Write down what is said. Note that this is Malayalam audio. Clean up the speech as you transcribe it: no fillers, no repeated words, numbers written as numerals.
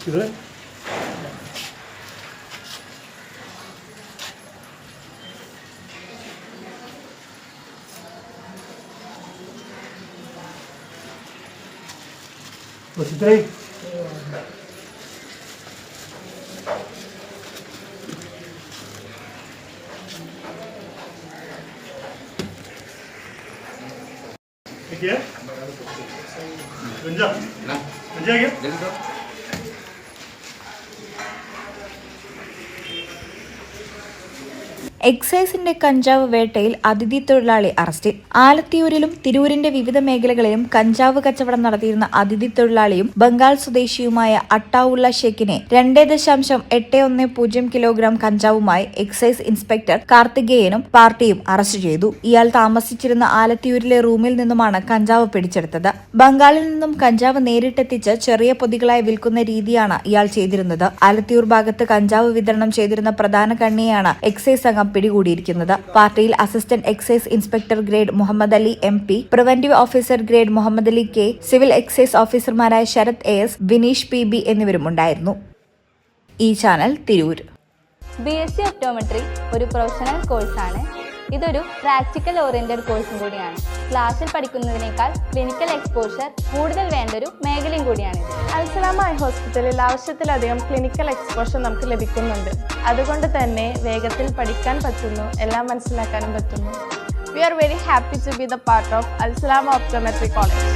ഇത് ഇത്രയും എക്സൈസിന്റെ കഞ്ചാവ് വേട്ടയിൽ അതിഥി തൊഴിലാളി അറസ്റ്റിൽ. ആലത്തിയൂരിലും തിരൂരിന്റെ വിവിധ മേഖലകളിലും കഞ്ചാവ് കച്ചവടം നടത്തിയിരുന്ന അതിഥി തൊഴിലാളിയും ബംഗാൾ സ്വദേശിയുമായ അട്ടാവുള്ള ഷെയ്ഖിനെ 2.810 കിലോഗ്രാം കഞ്ചാവുമായി എക്സൈസ് ഇൻസ്പെക്ടർ കാർത്തികേയനും പാർട്ടിയും അറസ്റ്റ് ചെയ്തു. ഇയാൾ താമസിച്ചിരുന്ന ആലത്തിയൂരിലെ റൂമിൽ നിന്നുമാണ് കഞ്ചാവ് പിടിച്ചെടുത്തത്. ബംഗാളിൽ നിന്നും കഞ്ചാവ് നേരിട്ടെത്തിച്ച് ചെറിയ പൊതികളായി വിൽക്കുന്ന രീതിയാണ് ഇയാൾ ചെയ്തിരുന്നത്. ആലത്തിയൂർ ഭാഗത്ത് കഞ്ചാവ് വിതരണം ചെയ്തിരുന്ന പ്രധാന കണ്ണിയെയാണ് എക്സൈസ് സംഘം പിടികൂടിയിരിക്കുന്നത്. പാർട്ടിയിൽ assistant excise inspector grade Muhammad Ali MP, preventive officer grade Muhammad Ali K, civil excise ഓഫീസർമാരായ ശരത് AS, വിനീഷ് PB എന്നിവരും ഉണ്ടായിരുന്നു. ഈ ചാനൽ തിരൂർ. BSc ഒപ്റ്റോമെട്രി ഒരു പ്രൊഫഷണൽ കോഴ്സാണ്. ഇതൊരു പ്രാക്ടിക്കൽ ഓറിയന്റഡ് കോഴ്സും കൂടിയാണ്. ക്ലാസ്സിൽ പഠിക്കുന്നതിനേക്കാൾ ക്ലിനിക്കൽ എക്സ്പോഷർ കൂടുതൽ വേണ്ടൊരു മേഖലയും കൂടിയാണ്. അൽസലാമ ഐ ഹോസ്പിറ്റലിൽ ആവശ്യത്തിലധികം ക്ലിനിക്കൽ എക്സ്പോഷർ നമുക്ക് ലഭിക്കുന്നുണ്ട്. അതുകൊണ്ട് തന്നെ വേഗത്തിൽ പഠിക്കാൻ പറ്റുന്നു, എല്ലാം മനസ്സിലാക്കാനും പറ്റുന്നു. We are very happy to be the part of Al Salama Optometry College.